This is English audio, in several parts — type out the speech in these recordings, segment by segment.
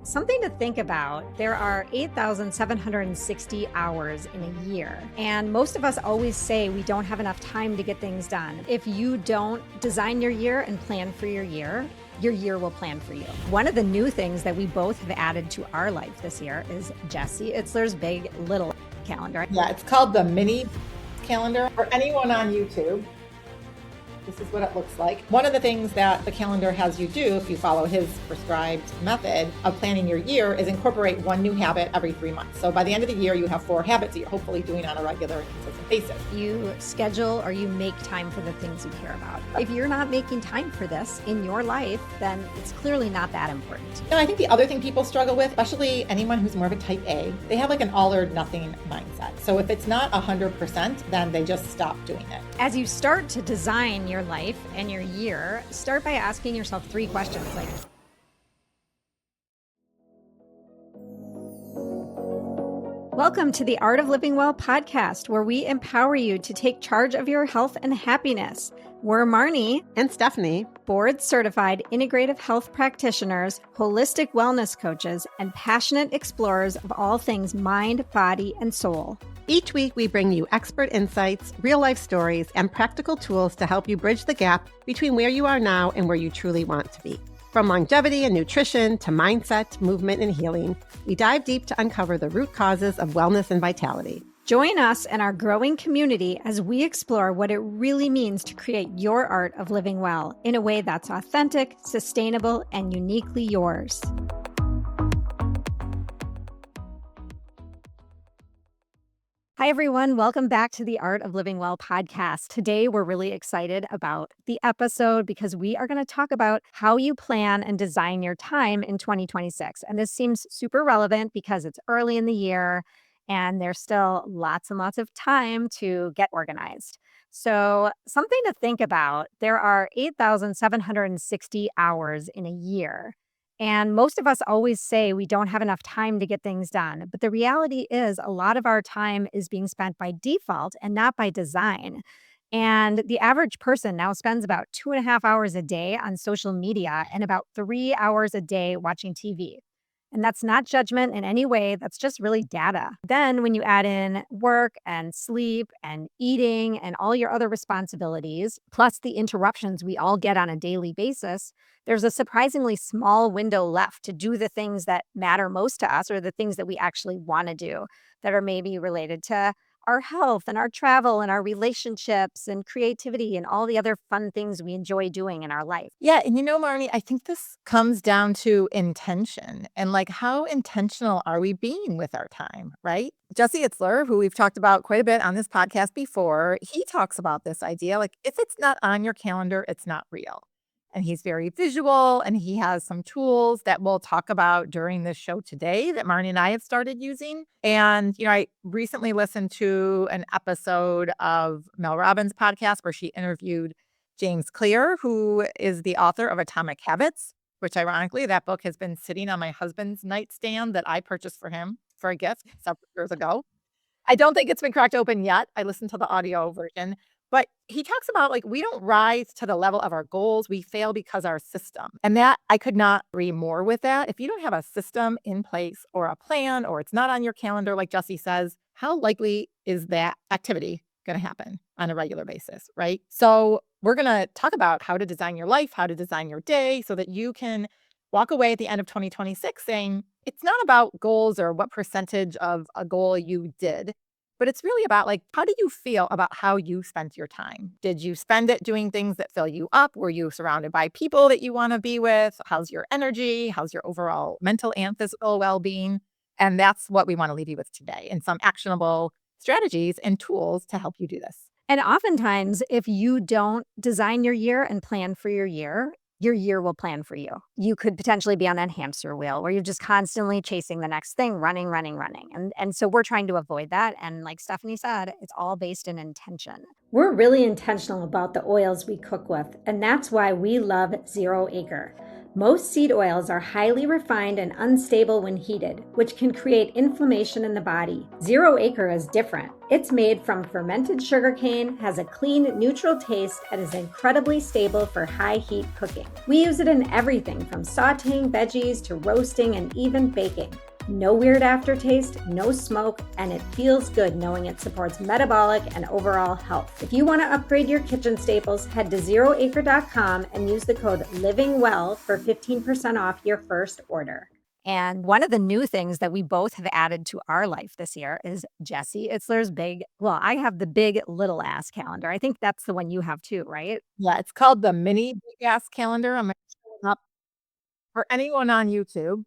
Something to think about. There are 8,760 hours in a year, and most of us always say we don't have enough time to get things done. If you don't design your year and plan for your year will plan for you. One of the new things that we both have added to our life this year is Jesse Itzler's Big Little calendar. Yeah, it's called the mini calendar. For anyone on YouTube, this is what it looks like. One of the things that the calendar has you do, if you follow his prescribed method of planning your year, is incorporate one new habit every 3 months. So by the end of the year, you have 4 habits that you're hopefully doing on a regular and consistent basis. You schedule or you make time for the things you care about. If you're not making time for this in your life, then it's clearly not that important. I think the other thing people struggle with, especially anyone who's more of a type A, they have like an all or nothing mindset. So if it's not 100%, then they just stop doing it. As you start to design your life and your year, start by asking yourself 3 questions like, welcome to the Art of Living Well podcast, where we empower you to take charge of your health and happiness. We're Marnie and Stephanie, board-certified integrative health practitioners, holistic wellness coaches, and passionate explorers of all things mind, body, and soul. Each week, we bring you expert insights, real-life stories, and practical tools to help you bridge the gap between where you are now and where you truly want to be. From longevity and nutrition to mindset, movement, and healing, we dive deep to uncover the root causes of wellness and vitality. Join us and our growing community as we explore what it really means to create your art of living well in a way that's authentic, sustainable, and uniquely yours. Hi, everyone. Welcome back to the Art of Living Well podcast. Today, we're really excited about the episode because we are going to talk about how you plan and design your time in 2026. And this seems super relevant because it's early in the year and there's still lots and lots of time to get organized. So something to think about, there are 8,760 hours in a year. And most of us always say we don't have enough time to get things done. But the reality is a lot of our time is being spent by default and not by design. And the average person now spends about 2.5 hours a day on social media and about 3 hours a day watching TV. And that's not judgment in any way. That's just really data. Then when you add in work and sleep and eating and all your other responsibilities, plus the interruptions we all get on a daily basis, there's a surprisingly small window left to do the things that matter most to us or the things that we actually want to do that are maybe related to our health and our travel and our relationships and creativity and all the other fun things we enjoy doing in our life. Yeah. And Marnie, I think this comes down to intention and like how intentional are we being with our time, right? Jesse Itzler, who we've talked about quite a bit on this podcast before, he talks about this idea, like if it's not on your calendar, it's not real. And he's very visual and he has some tools that we'll talk about during this show today that Marnie and I have started using. And, I recently listened to an episode of Mel Robbins' podcast where she interviewed James Clear, who is the author of Atomic Habits, which ironically, that book has been sitting on my husband's nightstand that I purchased for him for a gift several years ago. I don't think it's been cracked open yet. I listened to the audio version. But he talks about like we don't rise to the level of our goals. We fail because our system. And that I could not agree more with that. If you don't have a system in place or a plan or it's not on your calendar, like Jesse says, how likely is that activity going to happen on a regular basis, right? So we're going to talk about how to design your life, how to design your day so that you can walk away at the end of 2026 saying it's not about goals or what percentage of a goal you did. But it's really about like, how do you feel about how you spent your time? Did you spend it doing things that fill you up? Were you surrounded by people that you want to be with? How's your energy? How's your overall mental and physical well-being? And that's what we want to leave you with today and some actionable strategies and tools to help you do this. And oftentimes, if you don't design your year and plan for your year will plan for you. You could potentially be on that hamster wheel where you're just constantly chasing the next thing, running. And so we're trying to avoid that. And like Stephanie said, it's all based in intention. We're really intentional about the oils we cook with. And that's why we love Zero Acre. Most seed oils are highly refined and unstable when heated, which can create inflammation in the body. Zero Acre is different. It's made from fermented sugarcane, has a clean, neutral taste, and is incredibly stable for high heat cooking. We use it in everything from sauteing veggies to roasting and even baking. No weird aftertaste, no smoke, and it feels good knowing it supports metabolic and overall health. If you want to upgrade your kitchen staples, head to zeroacre.com and use the code LIVINGWELL for 15% off your first order. And one of the new things that we both have added to our life this year is Jesse Itzler's I have the big little ass calendar. I think that's the one you have too, right? Yeah, it's called the mini big ass calendar. I'm gonna show it up for anyone on YouTube.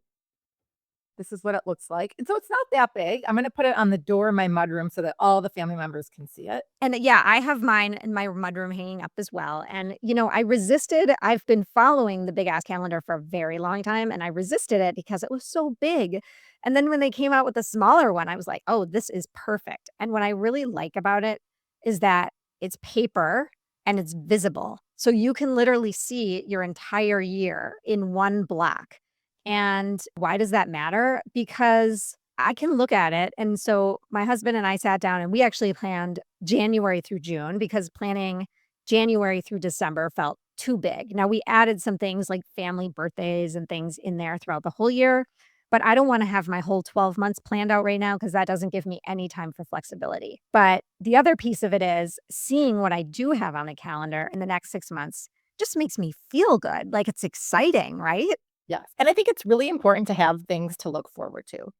This is what it looks like. And so it's not that big. I'm going to put it on the door of my mudroom so that all the family members can see it. And yeah, I have mine in my mudroom hanging up as well. And, I resisted. I've been following the big ass calendar for a very long time, and I resisted it because it was so big. And then when they came out with the smaller one, I was like, oh, this is perfect. And what I really like about it is that it's paper and it's visible. So you can literally see your entire year in one block. And why does that matter? Because I can look at it. And so my husband and I sat down and we actually planned January through June because planning January through December felt too big. Now, we added some things like family birthdays and things in there throughout the whole year, but I don't want to have my whole 12 months planned out right now because that doesn't give me any time for flexibility. But the other piece of it is seeing what I do have on the calendar in the next 6 months just makes me feel good. Like it's exciting, right? Yes. And I think it's really important to have things to look forward to,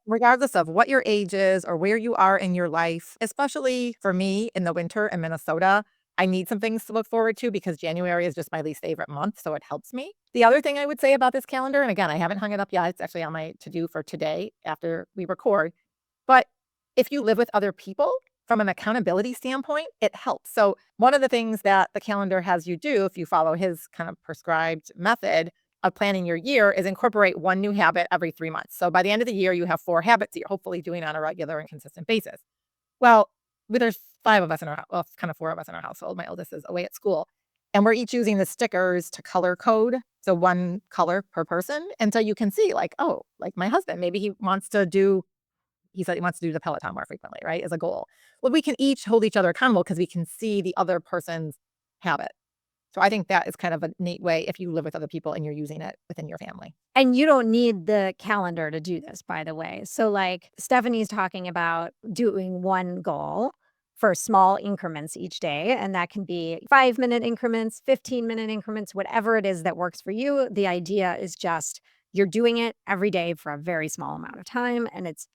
regardless of what your age is or where you are in your life. Especially for me in the winter in Minnesota, I need some things to look forward to because January is just my least favorite month. So it helps me. The other thing I would say about this calendar, and again, I haven't hung it up yet. It's actually on my to-do for today after we record. But if you live with other people, from an accountability standpoint, it helps. So one of the things that the calendar has you do, if you follow his kind of prescribed method of planning your year, is incorporate one new habit every 3 months. So by the end of the year, you have 4 habits that you're hopefully doing on a regular and consistent basis. Well, there's 5 of us in our house, well, kind of 4 of us in our household. My oldest is away at school. And we're each using the stickers to color code. So one color per person. And so you can see like, oh, like my husband, maybe he said he wants to do the Peloton more frequently, right? As a goal. Well, we can each hold each other accountable because we can see the other person's habit. So I think that is kind of a neat way if you live with other people and you're using it within your family. And you don't need the calendar to do this, by the way. So, like, Stephanie's talking about doing one goal for small increments each day. And that can be 5-minute increments, 15-minute increments, whatever it is that works for you. The idea is just you're doing it every day for a very small amount of time. And it's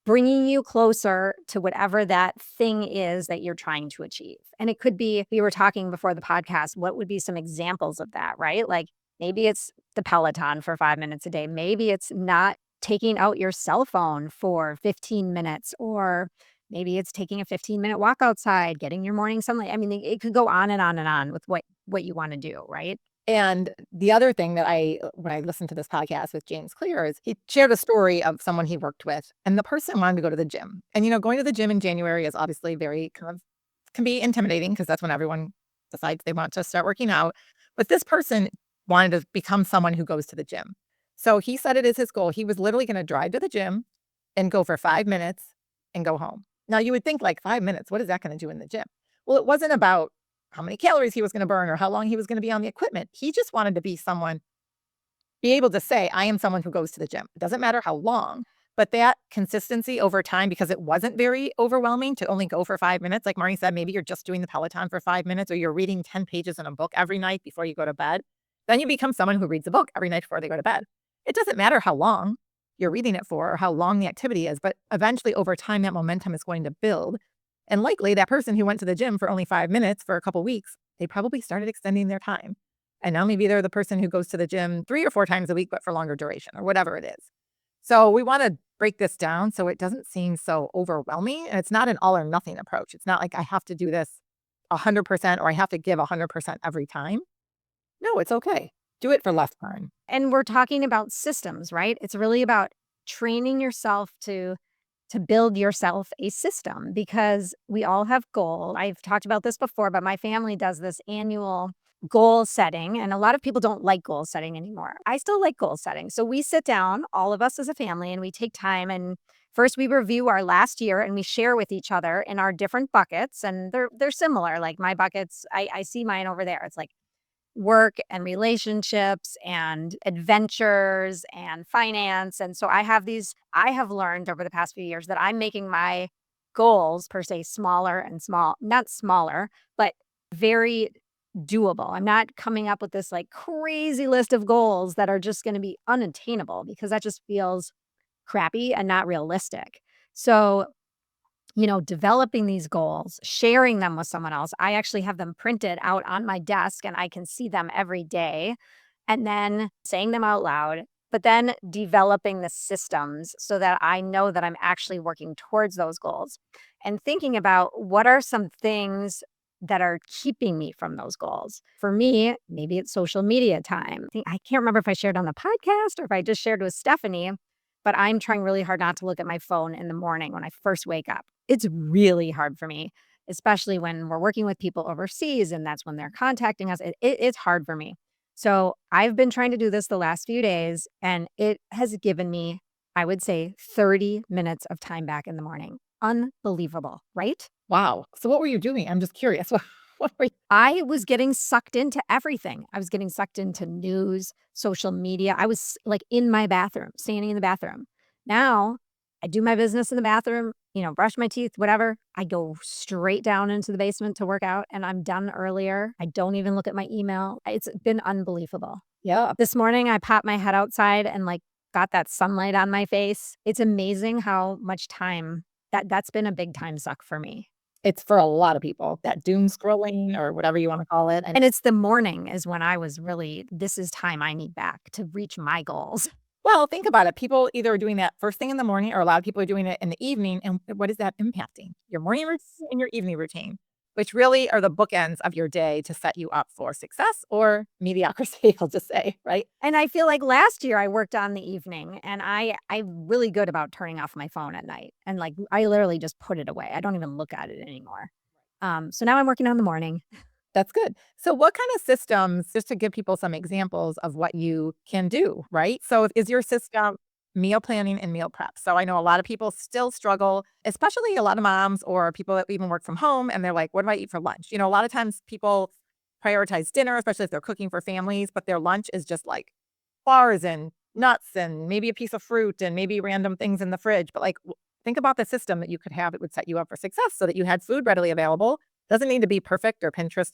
bringing you closer to whatever that thing is that you're trying to achieve. And it could be, we were talking before the podcast, what would be some examples of that, right? Like maybe it's the Peloton for 5 minutes a day. Maybe it's not taking out your cell phone for 15 minutes, or maybe it's taking a 15-minute walk outside, getting your morning sunlight. I mean, it could go on and on and on with what you want to do, right? And the other thing that when I listened to this podcast with James Clear, is he shared a story of someone he worked with, and the person wanted to go to the gym. And, going to the gym in January is obviously very can be intimidating because that's when everyone decides they want to start working out. But this person wanted to become someone who goes to the gym. So he set it as his goal. He was literally going to drive to the gym and go for 5 minutes and go home. Now you would think like 5 minutes, what is that going to do in the gym? Well, it wasn't about how many calories he was going to burn or how long he was going to be on the equipment. He just wanted to be able to say, I am someone who goes to the gym. It doesn't matter how long, but that consistency over time, because it wasn't very overwhelming to only go for 5 minutes. Like Marnie said, maybe you're just doing the Peloton for 5 minutes, or you're reading 10 pages in a book every night before you go to bed. Then you become someone who reads a book every night before they go to bed. It doesn't matter how long you're reading it for or how long the activity is, but eventually over time, that momentum is going to build. And likely that person who went to the gym for only 5 minutes for a couple weeks, they probably started extending their time. And now maybe they're the person who goes to the gym 3 or 4 times a week, but for longer duration or whatever it is. So we want to break this down so it doesn't seem so overwhelming. And it's not an all or nothing approach. It's not like I have to do this 100% or I have to give 100% every time. No, it's okay. Do it for less time. And we're talking about systems, right? It's really about training yourself to build yourself a system, because we all have goals. I've talked about this before, but my family does this annual goal setting, and a lot of people don't like goal setting anymore. I still like goal setting. So we sit down, all of us as a family, and we take time and first we review our last year and we share with each other in our different buckets. And they're similar. Like my buckets, I see mine over there. It's like work and relationships and adventures and finance. And so I have learned over the past few years that I'm making my goals per se smaller and not smaller, but very doable. I'm not coming up with this like crazy list of goals that are just going to be unattainable because that just feels crappy and not realistic. So developing these goals, sharing them with someone else. I actually have them printed out on my desk and I can see them every day. And then saying them out loud, but then developing the systems so that I know that I'm actually working towards those goals and thinking about what are some things that are keeping me from those goals. For me, maybe it's social media time. I can't remember if I shared on the podcast or if I just shared with Stephanie, but I'm trying really hard not to look at my phone in the morning when I first wake up. It's really hard for me, especially when we're working with people overseas and that's when they're contacting us. It's hard for me. So I've been trying to do this the last few days and it has given me, I would say, 30 minutes of time back in the morning. Unbelievable, right? Wow. So what were you doing? I'm just curious. What were you? I was getting sucked into everything. I was getting sucked into news, social media. I was like in my bathroom, standing in the bathroom. Now I do my business in the bathroom, brush my teeth, whatever. I go straight down into the basement to work out and I'm done earlier. I don't even look at my email. It's been unbelievable. Yeah. This morning I popped my head outside and like got that sunlight on my face. It's amazing how much time that's been a big time suck for me. It's for a lot of people, that doom scrolling or whatever you want to call it. And it's the morning is when I was really, this is time I need back to reach my goals. Well, think about it. People either are doing that first thing in the morning or a lot of people are doing it in the evening. And what is that impacting? Your morning routine and your evening routine, which really are the bookends of your day to set you up for success or mediocrity, I'll just say, right? And I feel like last year I worked on the evening and I'm really good about turning off my phone at night. And like I literally just put it away. I don't even look at it anymore. So now I'm working on the morning. That's good. So what kind of systems, just to give people some examples of what you can do, right? So is your system meal planning and meal prep? So I know a lot of people still struggle, especially a lot of moms or people that even work from home and they're like, what do I eat for lunch? A lot of times people prioritize dinner, especially if they're cooking for families, but their lunch is just like bars and nuts and maybe a piece of fruit and maybe random things in the fridge. But like, think about the system that you could have. It would set you up for success so that you had food readily available. Doesn't need to be perfect or Pinterest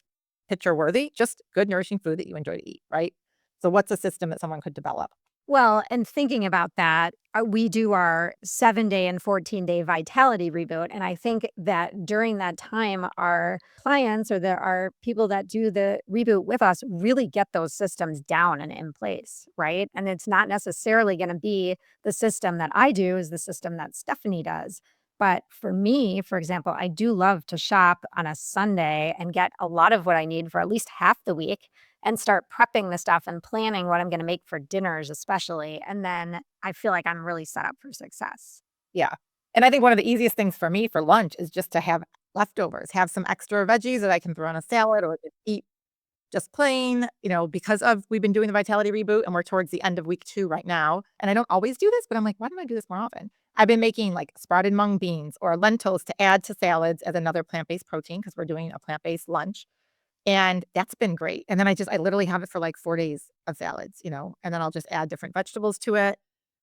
picture worthy, just good nourishing food that you enjoy to eat, right? So what's a system that someone could develop? Well, and thinking about that, we do our 7-day and 14-day vitality reboot. And I think that during that time, our clients or there are people that do the reboot with us really get those systems down and in place, right? And it's not necessarily going to be the system that I do is the system that Stephanie does. But for me, for example, I do love to shop on a Sunday and get a lot of what I need for at least half the week and start prepping the stuff and planning what I'm going to make for dinners, especially. And then I feel like I'm really set up for success. Yeah. And I think one of the easiest things for me for lunch is just to have leftovers, have some extra veggies that I can throw on a salad or just eat just plain, because we've been doing the vitality reboot and we're towards the end of week 2 right now. And I don't always do this, but I'm like, why don't I do this more often? I've been making like sprouted mung beans or lentils to add to salads as another plant-based protein because we're doing a plant-based lunch. And that's been great. And then I literally have it for like 4 days of salads, and then I'll just add different vegetables to it.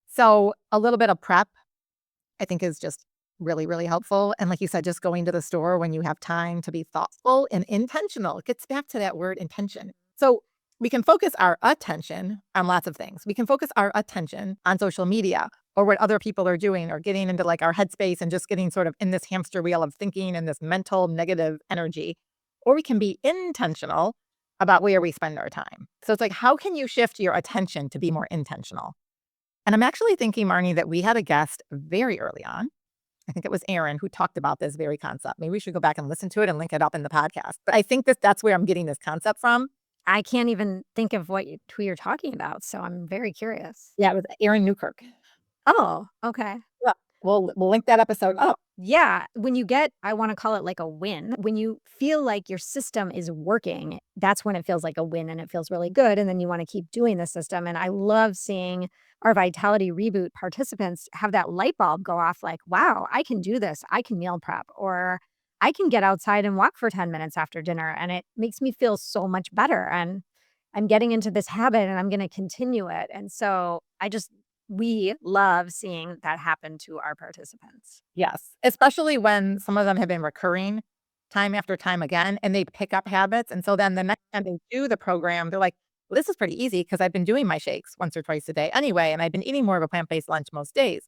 So a little bit of prep, I think is just really, really helpful. And like you said, just going to the store when you have time to be thoughtful and intentional. It gets back to that word intention. So we can focus our attention on lots of things. We can focus our attention on social media or what other people are doing or getting into like our headspace and just getting sort of in this hamster wheel of thinking and this mental negative energy. Or we can be intentional about where we spend our time. So it's like, how can you shift your attention to be more intentional? And I'm actually thinking, Marnie, that we had a guest very early on. I think it was Aaron who talked about this very concept. Maybe we should go back and listen to it and link it up in the podcast. But I think that's where I'm getting this concept from. I can't even think of who you're talking about. So I'm very curious. Yeah, it was Aaron Newkirk. Oh, okay. Yeah. We'll link that episode up. Yeah, when you get I wanna call it like a win, when you feel like your system is working, that's when it feels like a win and it feels really good, and then you wanna keep doing the system, and I love seeing our Vitality Reboot participants have that light bulb go off like, "Wow, I can do this. I can meal prep," or, "I can get outside and walk for 10 minutes after dinner," and it makes me feel so much better, and I'm getting into this habit, and I'm gonna continue it, and so we love seeing that happen to our participants. Yes, especially when some of them have been recurring time after time again, and they pick up habits, and so then the next time they do the program, they're like, "Well, this is pretty easy because 'cause I've been doing my shakes once or twice a day anyway, and I've been eating more of a plant-based lunch most days."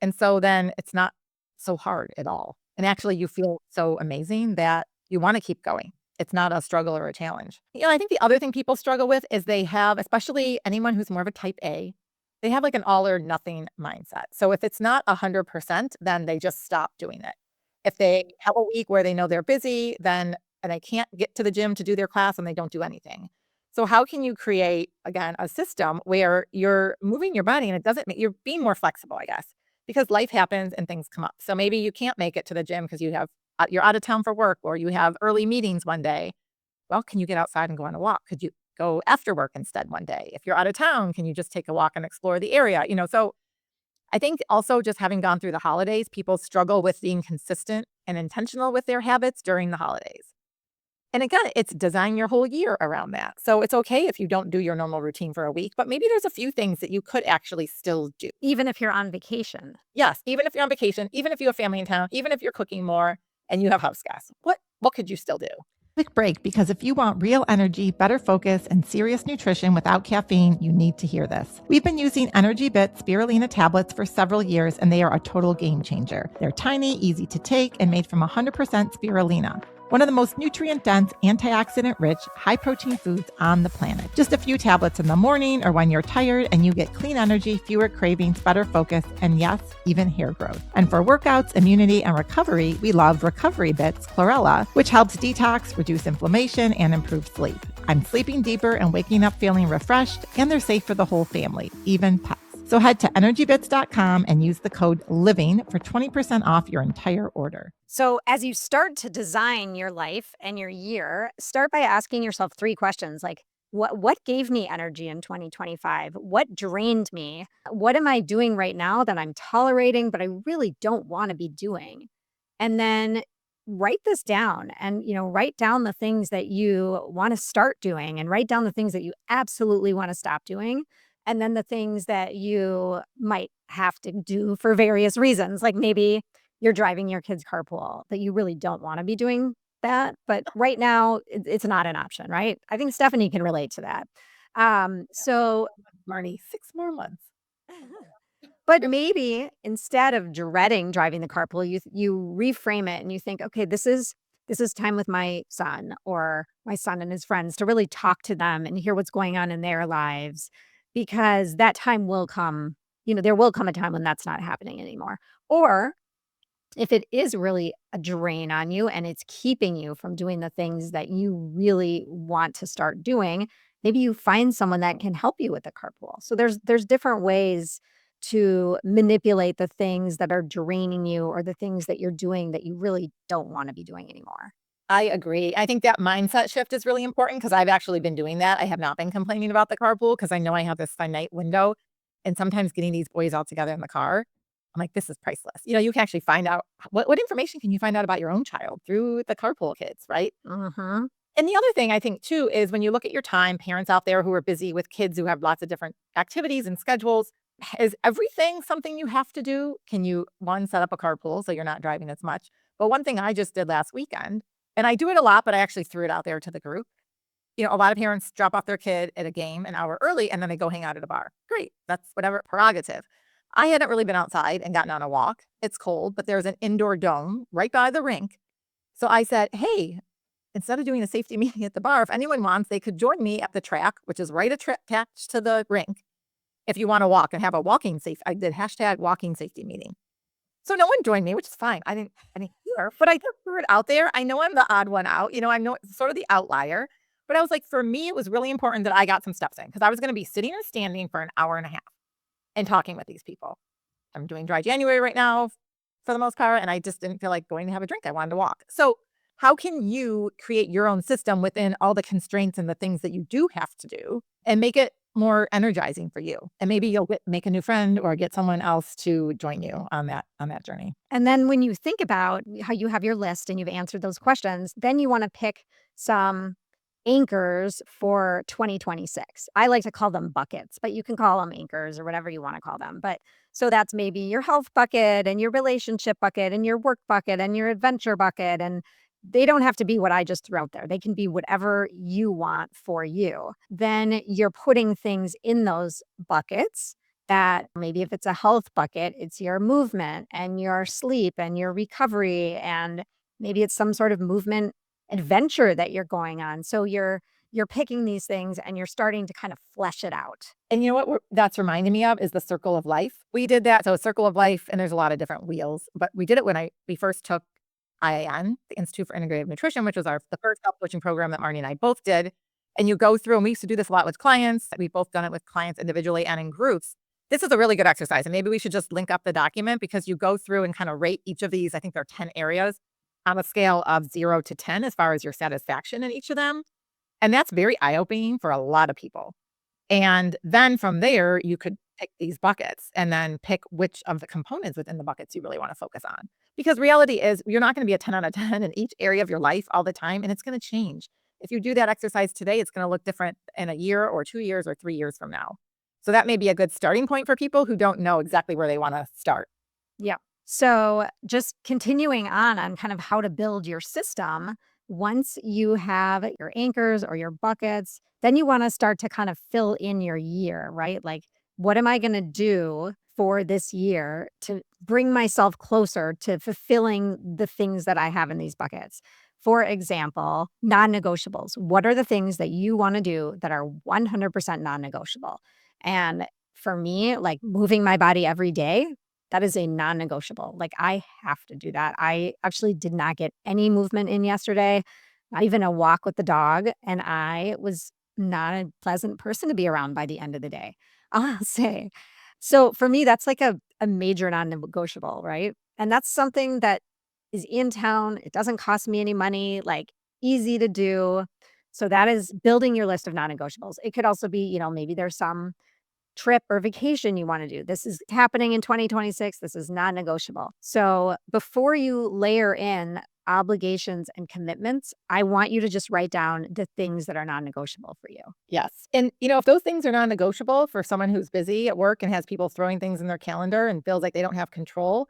And so then it's not so hard at all, and actually you feel so amazing that you wanna keep going. It's not a struggle or a challenge. I think the other thing people struggle with is they have, especially anyone who's more of a type A, they have like an all or nothing mindset. So if it's not 100%, then they just stop doing it. If they have a week where they know they're busy, then and they can't get to the gym to do their class and they don't do anything. So how can you create again a system where you're moving your body and it doesn't make you're being more flexible, I guess, because life happens and things come up. So maybe you can't make it to the gym because you're out of town for work or you have early meetings one day. Well, can you get outside and go on a walk? Could you go after work instead one day? If you're out of town, can you just take a walk and explore the area? So I think also just having gone through the holidays, people struggle with being consistent and intentional with their habits during the holidays. And again, it's design your whole year around that. So it's okay if you don't do your normal routine for a week, but maybe there's a few things that you could actually still do. Even if you're on vacation. Yes, even if you're on vacation, even if you have family in town, even if you're cooking more and you have house guests, what could you still do? Quick break, because if you want real energy, better focus, and serious nutrition without caffeine, you need to hear this. We've been using Energy Bit spirulina tablets for several years, and they are a total game changer. They're tiny, easy to take, and made from 100% spirulina, one of the most nutrient-dense, antioxidant-rich, high-protein foods on the planet. Just a few tablets in the morning or when you're tired, and you get clean energy, fewer cravings, better focus, and yes, even hair growth. And for workouts, immunity, and recovery, we love Recovery Bits Chlorella, which helps detox, reduce inflammation, and improve sleep. I'm sleeping deeper and waking up feeling refreshed, and they're safe for the whole family, even pets. So head to energybits.com and use the code LIVING for 20% off your entire order. So, as you start to design your life and your year, start by asking yourself 3 questions like, what gave me energy in 2025? What drained me? What am I doing right now that I'm tolerating, but I really don't want to be doing? And then write this down and, write down the things that you want to start doing and write down the things that you absolutely want to stop doing. And then the things that you might have to do for various reasons, like maybe you're driving your kids carpool, that you really don't wanna be doing that, but right now, it's not an option, right? I think Stephanie can relate to that. So Marnie, 6 more months. but maybe instead of dreading driving the carpool, you reframe it and you think, "Okay, this is time with my son or my son and his friends to really talk to them and hear what's going on in their lives," because that time will come, there will come a time when that's not happening anymore. Or if it is really a drain on you and it's keeping you from doing the things that you really want to start doing, maybe you find someone that can help you with the carpool. So there's different ways to manipulate the things that are draining you or the things that you're doing that you really don't want to be doing anymore. I agree. I think that mindset shift is really important because I've actually been doing that. I have not been complaining about the carpool because I know I have this finite window. And sometimes getting these boys all together in the car, I'm like, this is priceless. You can actually find out what information can you find out about your own child through the carpool kids, right? Mhm. And the other thing I think too is when you look at your time, parents out there who are busy with kids who have lots of different activities and schedules, is everything something you have to do? Can you, one, set up a carpool so you're not driving as much? But one thing I just did last weekend, and I do it a lot, but I actually threw it out there to the group. A lot of parents drop off their kid at a game an hour early and then they go hang out at a bar. Great. That's whatever prerogative. I hadn't really been outside and gotten on a walk. It's cold, but there's an indoor dome right by the rink. So I said, hey, instead of doing a safety meeting at the bar, if anyone wants, they could join me at the track, which is right attached to the rink. If you want to walk and have a I did hashtag walking safety meeting. So no one joined me, which is fine. I didn't care, but I just threw it out there. I know I'm the odd one out. I'm sort of the outlier. But I was like, for me, it was really important that I got some steps in because I was going to be sitting or standing for an hour and a half and talking with these people. I'm doing dry January right now, for the most part, and I just didn't feel like going to have a drink. I wanted to walk. So how can you create your own system within all the constraints and the things that you do have to do and make it more energizing for you? And maybe you'll make a new friend or get someone else to join you on that journey. And then when you think about how you have your list and you've answered those questions, then you want to pick some anchors for 2026. I like to call them buckets, but you can call them anchors or whatever you want to call them. But so that's maybe your health bucket and your relationship bucket and your work bucket and your adventure bucket. And they don't have to be what I just threw out there. They can be whatever you want for you. Then you're putting things in those buckets that maybe if it's a health bucket, it's your movement and your sleep and your recovery. And maybe it's some sort of movement adventure that you're going on. So you're picking these things and you're starting to kind of flesh it out. And you know what that's reminding me of is the circle of life. We did that. So a circle of life, and there's a lot of different wheels, but we did it when we first took IIN, the Institute for Integrative Nutrition, which was the first health coaching program that Marnie and I both did. And you go through, and we used to do this a lot with clients. We've both done it with clients individually and in groups. This is a really good exercise. And maybe we should just link up the document because you go through and kind of rate each of these. I think there are 10 areas on a scale of 0 to 10 as far as your satisfaction in each of them. And that's very eye-opening for a lot of people. And then from there, you could pick these buckets and then pick which of the components within the buckets you really want to focus on. Because reality is you're not going to be a 10 out of 10 in each area of your life all the time, and it's going to change. If you do that exercise today, it's going to look different in a year or 2 years or 3 years from now. So that may be a good starting point for people who don't know exactly where they want to start. Yeah. So just continuing on kind of how to build your system, once you have your anchors or your buckets, then you want to start to kind of fill in your year, right? Like, what am I going to do for this year to bring myself closer to fulfilling the things that I have in these buckets? For example, non-negotiables. What are the things that you want to do that are 100% non-negotiable? And for me, like moving my body every day, that is a non-negotiable. Like I have to do that. I actually did not get any movement in yesterday, not even a walk with the dog. And I was not a pleasant person to be around by the end of the day, I'll say. So for me, that's like a major non-negotiable, right? And that's something that is in town. It doesn't cost me any money, like easy to do. So that is building your list of non-negotiables. It could also be, maybe there's some trip or vacation you want to do. This is happening in 2026. This is non-negotiable. So before you layer in obligations and commitments, I want you to just write down the things that are non-negotiable for you. Yes. And, if those things are non-negotiable for someone who's busy at work and has people throwing things in their calendar and feels like they don't have control,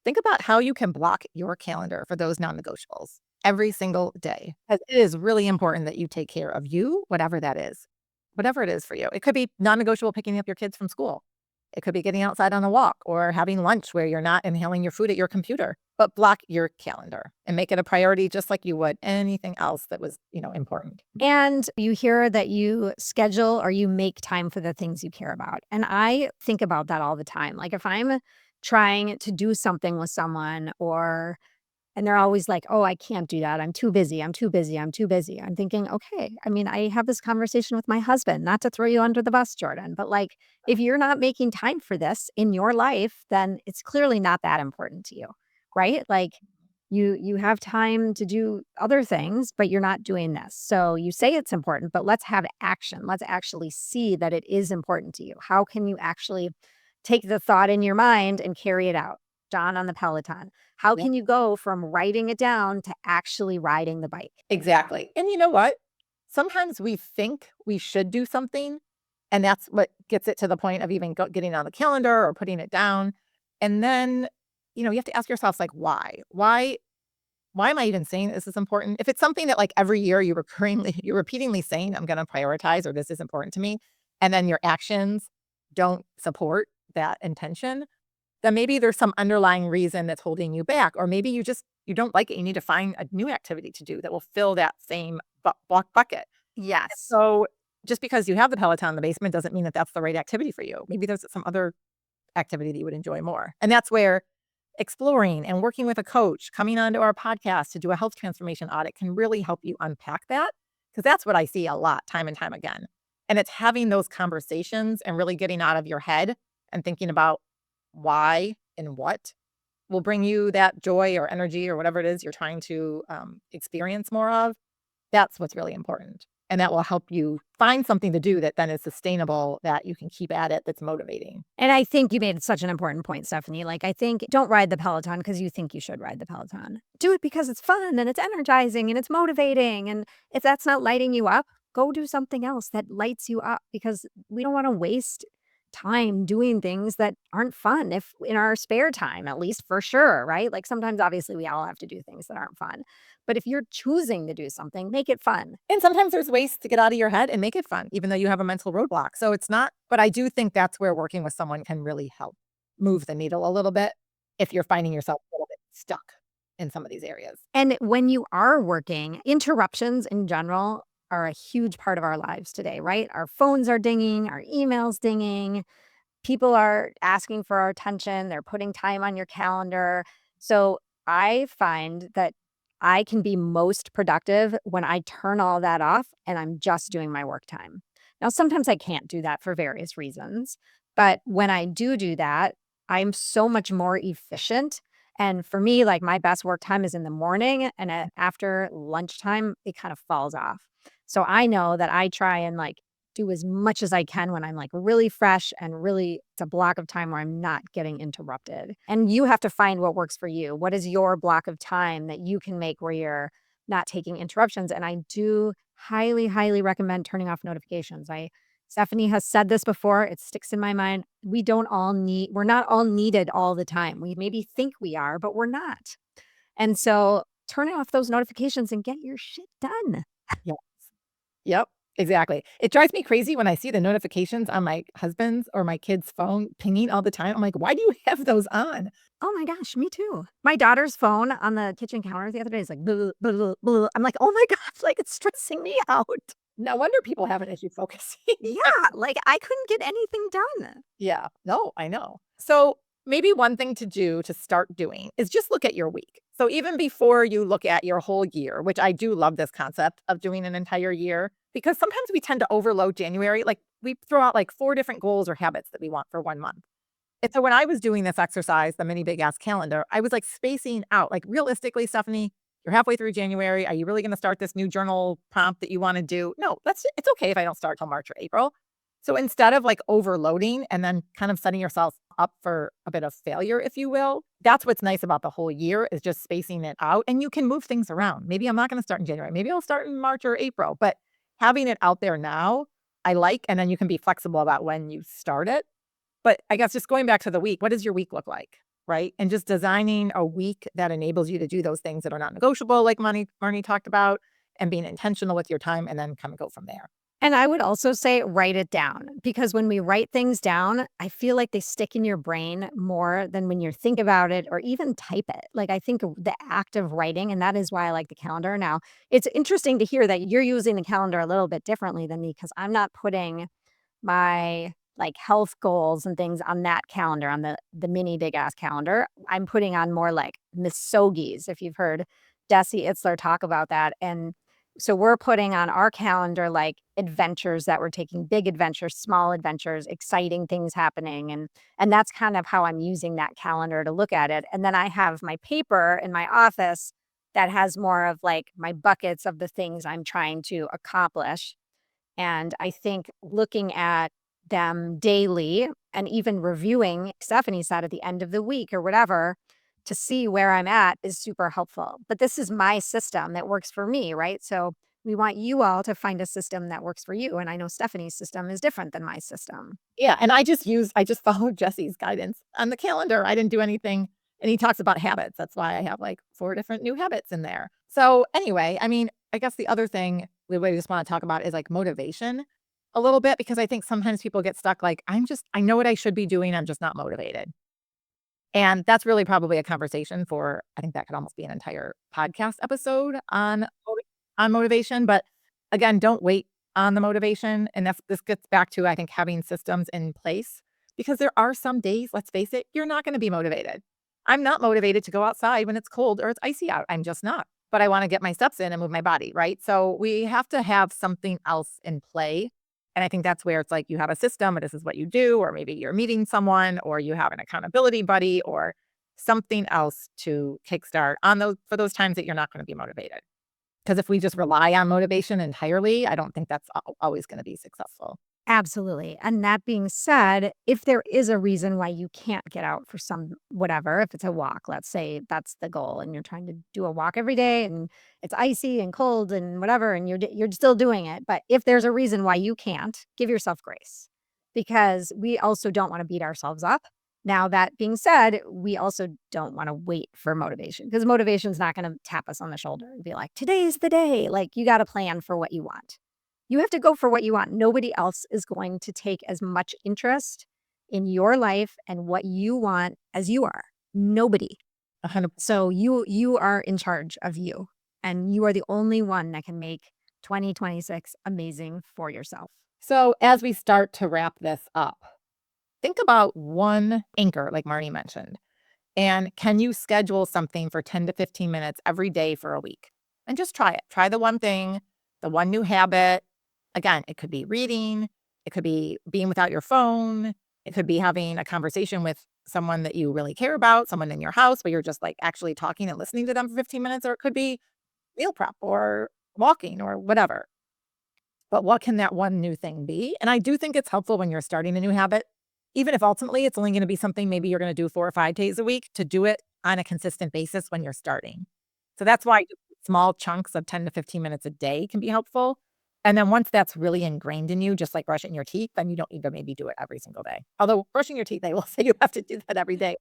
think about how you can block your calendar for those non-negotiables every single day. It is really important that you take care of you, whatever that is. Whatever it is for you. It could be non-negotiable picking up your kids from school. It could be getting outside on a walk or having lunch where you're not inhaling your food at your computer, but block your calendar and make it a priority just like you would anything else that was, important. And you hear that you schedule or you make time for the things you care about. And I think about that all the time. Like if I'm trying to do something with someone and they're always like, oh, I can't do that. I'm too busy. I'm too busy. I'm too busy. I'm thinking, okay, I mean, I have this conversation with my husband, not to throw you under the bus, Jordan, but like, if you're not making time for this in your life, then it's clearly not that important to you, right? Like you have time to do other things, but you're not doing this. So you say it's important, but let's have action. Let's actually see that it is important to you. How can you actually take the thought in your mind and carry it out? John on the Peloton. How can you go from writing it down to actually riding the bike? Exactly. And you know what? Sometimes we think we should do something, and that's what gets it to the point of even getting on the calendar or putting it down. And then, you have to ask yourself, like, why? Why am I even saying this is important? If it's something that like every year you're repeatedly saying, I'm going to prioritize or this is important to me, and then your actions don't support that intention, then maybe there's some underlying reason that's holding you back. Or maybe you don't like it. You need to find a new activity to do that will fill that same bucket. Yes. So just because you have the Peloton in the basement doesn't mean that that's the right activity for you. Maybe there's some other activity that you would enjoy more. And that's where exploring and working with a coach, coming onto our podcast to do a health transformation audit can really help you unpack that. Because that's what I see a lot, time and time again. And it's having those conversations and really getting out of your head and thinking about why and what will bring you that joy or energy or whatever it is you're trying to experience more of, that's what's really important. And that will help you find something to do that then is sustainable, that you can keep at it, that's motivating. And I think you made such an important point, Stephanie. Like, I think don't ride the Peloton because you think you should ride the Peloton. Do it because it's fun and it's energizing and it's motivating. And if that's not lighting you up, go do something else that lights you up, because we don't want to waste time doing things that aren't fun, if in our spare time, at least, for sure, right? Like, sometimes obviously we all have to do things that aren't fun. But if you're choosing to do something, make it fun. And sometimes there's ways to get out of your head and make it fun, even though you have a mental roadblock. So it's not, but I do think that's where working with someone can really help move the needle a little bit if you're finding yourself a little bit stuck in some of these areas. And when you are working, interruptions in general are a huge part of our lives today, right? Our phones are dinging, our emails dinging, people are asking for our attention, they're putting time on your calendar. So I find that I can be most productive when I turn all that off and I'm just doing my work time. Now, sometimes I can't do that for various reasons, but when I do that, I'm so much more efficient. And for me, like, my best work time is in the morning, and after lunchtime, it kind of falls off. So I know that I try and like do as much as I can when I'm like really fresh and really, it's a block of time where I'm not getting interrupted. And you have to find what works for you. What is your block of time that you can make where you're not taking interruptions? And I do highly, highly recommend turning off notifications. Stephanie has said this before, it sticks in my mind. We're not all needed all the time. We maybe think we are, but we're not. And so turning off those notifications and get your shit done. Yes. Yep. Exactly. It drives me crazy when I see the notifications on my husband's or my kid's phone pinging all the time. I'm like, why do you have those on? Oh my gosh, me too. My daughter's phone on the kitchen counter the other day is like, blah, blah, blah, blah. I'm like, oh my gosh, like, it's stressing me out. No wonder people have an issue focusing. Yeah, like, I couldn't get anything done. Yeah. No, I know. So maybe one thing to do to start doing is just look at your week. So even before you look at your whole year, which I do love this concept of doing an entire year, because sometimes we tend to overload January. Like, we throw out like 4 different goals or habits that we want for 1 month. And so when I was doing this exercise, the mini big ass calendar, I was like spacing out, like, realistically, Stephanie, you're halfway through January. Are you really going to start this new journal prompt that you want to do? No, it's okay if I don't start till March or April. So instead of like overloading and then kind of setting yourself up for a bit of failure, if you will, that's what's nice about the whole year, is just spacing it out, and you can move things around. Maybe I'm not going to start in January. Maybe I'll start in March or April, but having it out there now, I like, and then you can be flexible about when you start it. But I guess just going back to the week, what does your week look like? Right. And just designing a week that enables you to do those things that are not negotiable, like Marnie talked about, and being intentional with your time, and then kind of go from there. And I would also say write it down, because when we write things down, I feel like they stick in your brain more than when you think about it or even type it. Like, I think the act of writing, and that is why I like the calendar. Now, it's interesting to hear that you're using the calendar a little bit differently than me, because I'm not putting my like health goals and things on that calendar, on the mini big ass calendar. I'm putting on more like misogis, if you've heard Dachis talk about that. And so we're putting on our calendar like adventures that we're taking, big adventures, small adventures, exciting things happening. And that's kind of how I'm using that calendar to look at it. And then I have my paper in my office that has more of like my buckets of the things I'm trying to accomplish. And I think looking at them daily and even reviewing, Stephanie said, at the end of the week or whatever, to see where I'm at is super helpful. But this is my system that works for me, right? So we want you all to find a system that works for you. And I know Stephanie's system is different than my system. Yeah. And I just followed Jesse's guidance on the calendar. I didn't do anything. And he talks about habits. That's why I have like 4 different new habits in there. So anyway, I mean, I guess the other thing we just want to talk about is like motivation a little bit, because I think sometimes people get stuck like, I know what I should be doing, I'm just not motivated. And that's really probably a conversation for, I think that could almost be an entire podcast episode on motivation. But again, don't wait on the motivation. And this gets back to, I think, having systems in place, because there are some days, let's face it, you're not going to be motivated. I'm not motivated to go outside when it's cold or it's icy out. I'm just not. But I want to get my steps in and move my body, right? So we have to have something else in play. And I think that's where it's like you have a system, and this is what you do, or maybe you're meeting someone, or you have an accountability buddy or something else to kickstart on those for those times that you're not going to be motivated. Because if we just rely on motivation entirely, I don't think that's always going to be successful. Absolutely. And that being said, if there is a reason why you can't get out for some whatever, if it's a walk, let's say that's the goal and you're trying to do a walk every day and it's icy and cold and whatever and you're still doing it, but if there's a reason why you can't, give yourself grace because we also don't want to beat ourselves up. Now that being said, we also don't want to wait for motivation because motivation's not going to tap us on the shoulder and be like, "Today's the day." Like you got to plan for what you want. You have to go for what you want. Nobody else is going to take as much interest in your life and what you want as you are. Nobody. 100%. So you are in charge of you, and you are the only one that can make 2026 amazing for yourself. So as we start to wrap this up, think about one anchor, like Marnie mentioned, and can you schedule something for 10 to 15 minutes every day for a week? And just try it. Try the one thing, the one new habit. Again, it could be reading, it could be being without your phone, it could be having a conversation with someone that you really care about, someone in your house where you're just like actually talking and listening to them for 15 minutes, or it could be meal prep or walking or whatever. But what can that one new thing be? And I do think it's helpful when you're starting a new habit, even if ultimately it's only going to be something maybe you're going to do 4 or 5 days a week, to do it on a consistent basis when you're starting. So that's why small chunks of 10 to 15 minutes a day can be helpful. And then once that's really ingrained in you, just like brushing your teeth, then you don't need to maybe do it every single day. Although brushing your teeth, they will say you have to do that every day.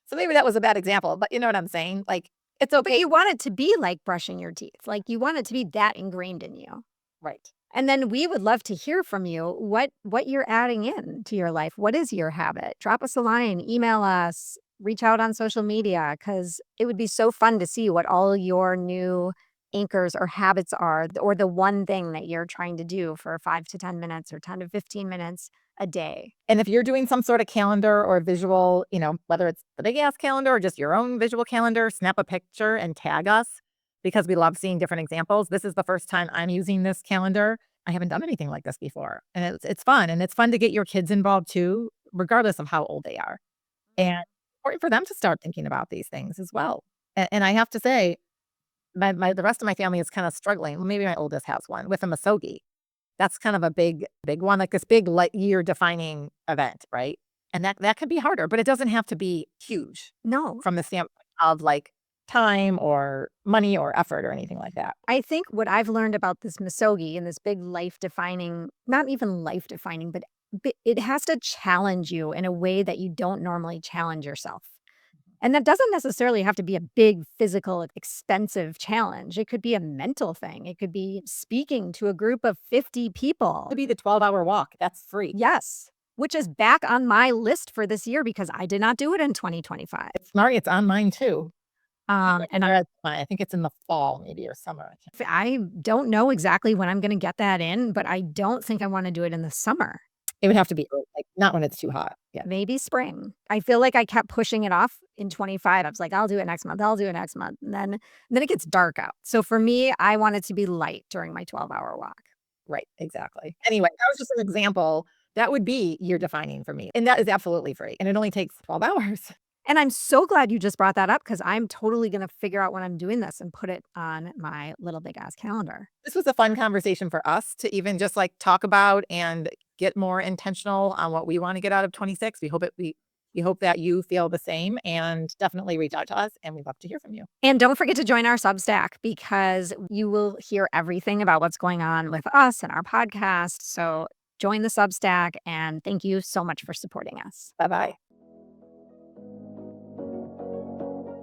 So maybe that was a bad example, but you know what I'm saying? Like, it's But okay. you want it to be like brushing your teeth. Like you want it to be that ingrained in you. Right. And then we would love to hear from you what you're adding in to your life. What is your habit? Drop us a line, email us, reach out on social media because it would be so fun to see what all your new anchors or habits are or the one thing that you're trying to do for 5 to 10 minutes or 10 to 15 minutes a day. And if you're doing some sort of calendar or visual, whether it's the big ass calendar or just your own visual calendar, snap a picture and tag us because we love seeing different examples. This is the first time I'm using this calendar. I haven't done anything like this before. And it's fun. And it's fun to get your kids involved too, regardless of how old they are. And it's important for them to start thinking about these things as well. And I have to say, the rest of my family is kind of struggling. Well, maybe my oldest has one with a misogi. That's kind of a big one, like this big year defining event, right? And that can be harder, but it doesn't have to be huge No, from the standpoint of like time or money or effort or anything like that. I think what I've learned about this misogi and this big life defining, not even life defining, but it has to challenge you in a way that you don't normally challenge yourself. And that doesn't necessarily have to be a big physical, expensive challenge. It could be a mental thing. It could be speaking to a group of 50 people. It could be the 12-hour walk. That's free. Yes, which is back on my list for this year because I did not do it in 2025. It's Marnie, it's on mine too. And I think it's in the fall, maybe, or summer. I don't know exactly when I'm going to get that in, but I don't think I want to do it in the summer. It would have to be like not when it's too hot. Yeah. Maybe spring. I feel like I kept pushing it off in 25. I was like, I'll do it next month. I'll do it next month. And then it gets dark out. So for me, I want it to be light during my 12-hour walk. Right. Exactly. Anyway, that was just an example. That would be year defining for me. And that is absolutely free. And it only takes 12 hours. And I'm so glad you just brought that up because I'm totally going to figure out when I'm doing this and put it on my little big ass calendar. This was a fun conversation for us to even just like talk about and get more intentional on what we want to get out of 26. We hope that you feel the same and definitely reach out to us and we'd love to hear from you. And don't forget to join our Substack because you will hear everything about what's going on with us and our podcast. So join the Substack and thank you so much for supporting us. Bye-bye.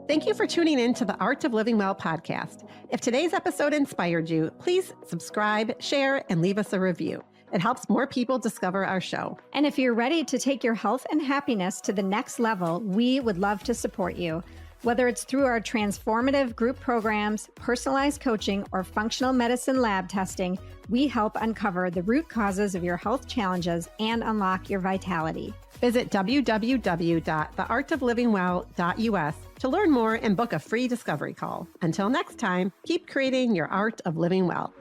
Thank you for tuning in to the Art of Living Well podcast. If today's episode inspired you, please subscribe, share, and leave us a review. It helps more people discover our show. And if you're ready to take your health and happiness to the next level, we would love to support you. Whether it's through our transformative group programs, personalized coaching, or functional medicine lab testing, we help uncover the root causes of your health challenges and unlock your vitality. Visit www.theartoflivingwell.us to learn more and book a free discovery call. Until next time, keep creating your art of living well.